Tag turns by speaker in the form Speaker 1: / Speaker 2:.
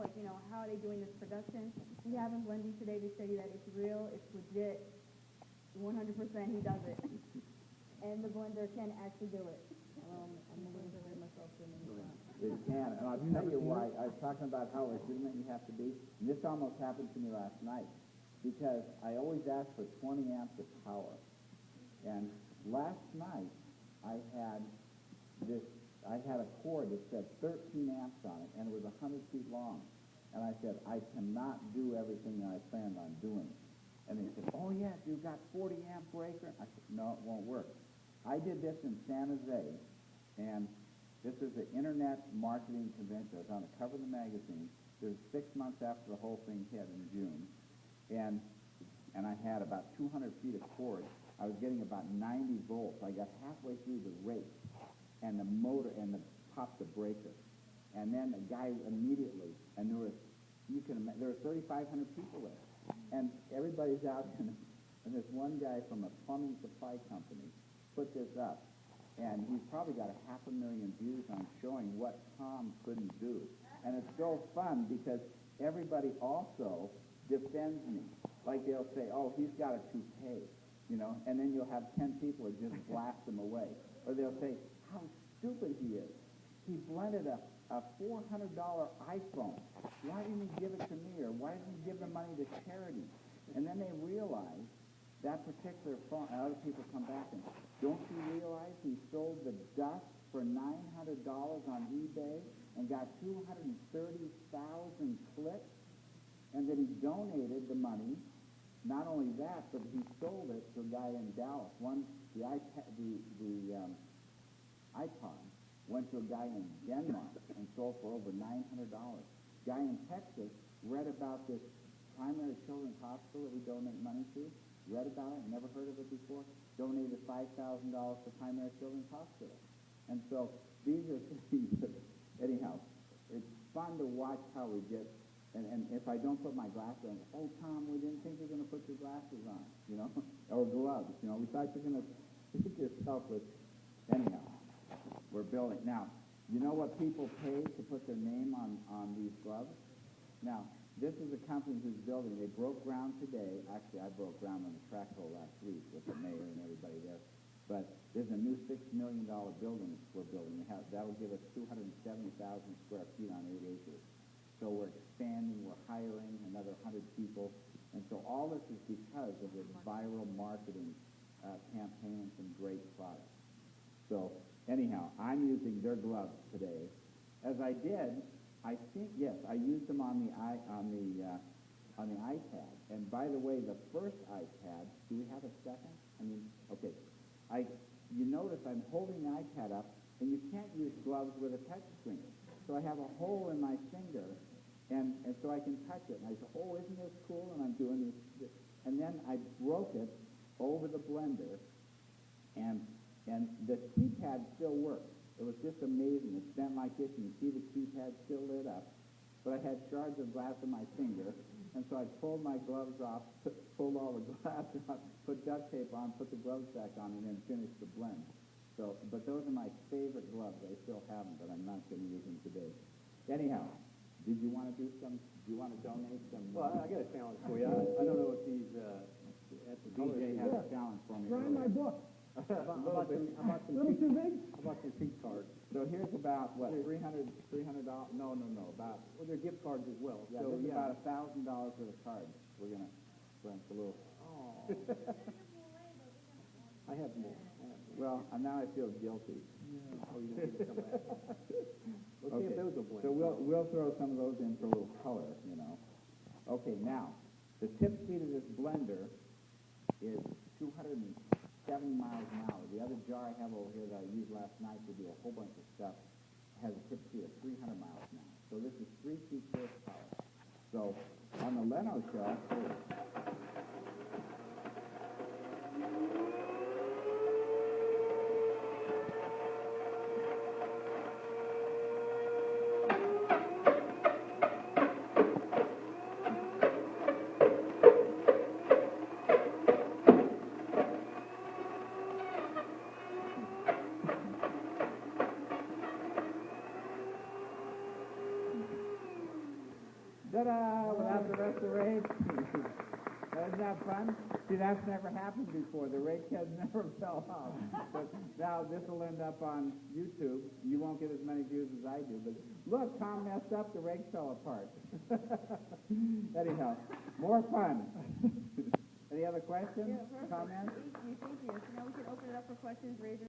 Speaker 1: like, you know, how are they doing this production? We have him blending today to show you that it's real, it's legit, 100% he does it. And the blender can actually do it. I'm a little bit myself in the
Speaker 2: It can, and I'll tell you why. I was talking about how legitimate you have to be, and this almost happened to me last night, because I always ask for 20 amps of power. And last night, I had a cord that said 13 amps on it, and it was 100 feet long. And I said, I cannot do everything that I planned on doing. And they said, oh yes, you've got 40 amp breaker. I said, no, it won't work. I did this in San Jose, and this is the Internet Marketing Convention. I was on the cover of the magazine. This is 6 months after the whole thing hit in June. And I had about 200 feet of cord. I was getting about 90 volts. I got halfway through the rake and the motor and popped the breaker. And then the guy immediately, and there were 3,500 people there. And everybody's out, and this one guy from a plumbing supply company put this up. And he's probably got 500,000 views on showing what Tom couldn't do. And it's so fun because everybody also defends me. Like they'll say, oh, he's got a toupee, you know, and then you'll have 10 people that just blast him away. Or they'll say, how stupid he is. He blended a $400 iPhone. Why didn't he give it to me? Or why didn't he give the money to charity? And then they realize that particular phone, and other people come back and, don't you realize he sold the dust for $900 on eBay and got 230,000 clicks, and that he donated the money. Not only that, but he sold it to a guy in Dallas. The iPod went to a guy in Denmark and sold for over $900. Guy in Texas read about this primary children's hospital that we donate money to, read about it, never heard of it before, donated $5,000 to primary children's hospital. And so these are things that, anyhow, it's fun to watch how we get, and if I don't put my glasses on, oh, Tom, we didn't think you were going to put your glasses on, you know, or gloves, you know, we thought you were going to stick yourself with, anyhow, we're building. Now, you know what people pay to put their name on these gloves? Now, this is a company who's building. They broke ground today. Actually, I broke ground on the track hole last week with the mayor and everybody there. But there's a new $6 million building we're building. That'll give us 270,000 square feet on 8 acres. So we're expanding. We're hiring another 100 people. And so all this is because of the viral marketing campaigns and great products. So anyhow, I'm using their gloves today. As I did, I think, yes, I used them on the iPad. And by the way, the first iPad, do we have a second? I mean, okay. You notice I'm holding the iPad up, and you can't use gloves with a touch screen. So I have a hole in my finger, and so I can touch it. And I said, oh, isn't this cool? And I'm doing this. And then I broke it over the blender, and the keypad still works. It was just amazing. It's bent like this, and you see the keypad still lit up. But I had shards of glass in my finger, and so I pulled my gloves off, pulled all the glass off, put duct tape on, put the gloves back on, and then finished the blend. So, but those are my favorite gloves. I still have them, but I'm not going to use them today. Anyhow, did you want to do some? Do you want to donate some?
Speaker 3: Well, I got a challenge for you. I don't know if these at the
Speaker 2: DJ has a challenge for me.
Speaker 4: Try my book.
Speaker 3: How about some
Speaker 4: Little too big?
Speaker 3: gift cards?
Speaker 2: So here's about, what, $300? No, about,
Speaker 3: Well, they're gift cards as well.
Speaker 2: yeah,
Speaker 3: So,
Speaker 2: this is
Speaker 3: yeah.
Speaker 2: about $1,000 worth of cards. We're going to run a little.
Speaker 3: Oh. I have more.
Speaker 2: Well, now I feel guilty.
Speaker 3: Oh, you don't need to come back. Let's see if those will blend.
Speaker 2: So we'll throw some of those in for a little color, you know. Okay, now, the tip speed of this blender is 270 miles an hour. The other jar I have over here that I used last night to do a whole bunch of stuff has a tip speed of 300 miles an hour. So this is 3 peak horsepower. So on the Leno shelf, Ta-da, without the rest of the rake. Isn't that fun? See, that's never happened before. The rake has never fell off. But now this will end up on YouTube. You won't get as many views as I do. But look, Tom messed up. The rake fell apart. Anyhow, more fun. Any other questions, comments?
Speaker 1: Thank you. So now we can open it up for questions, raise your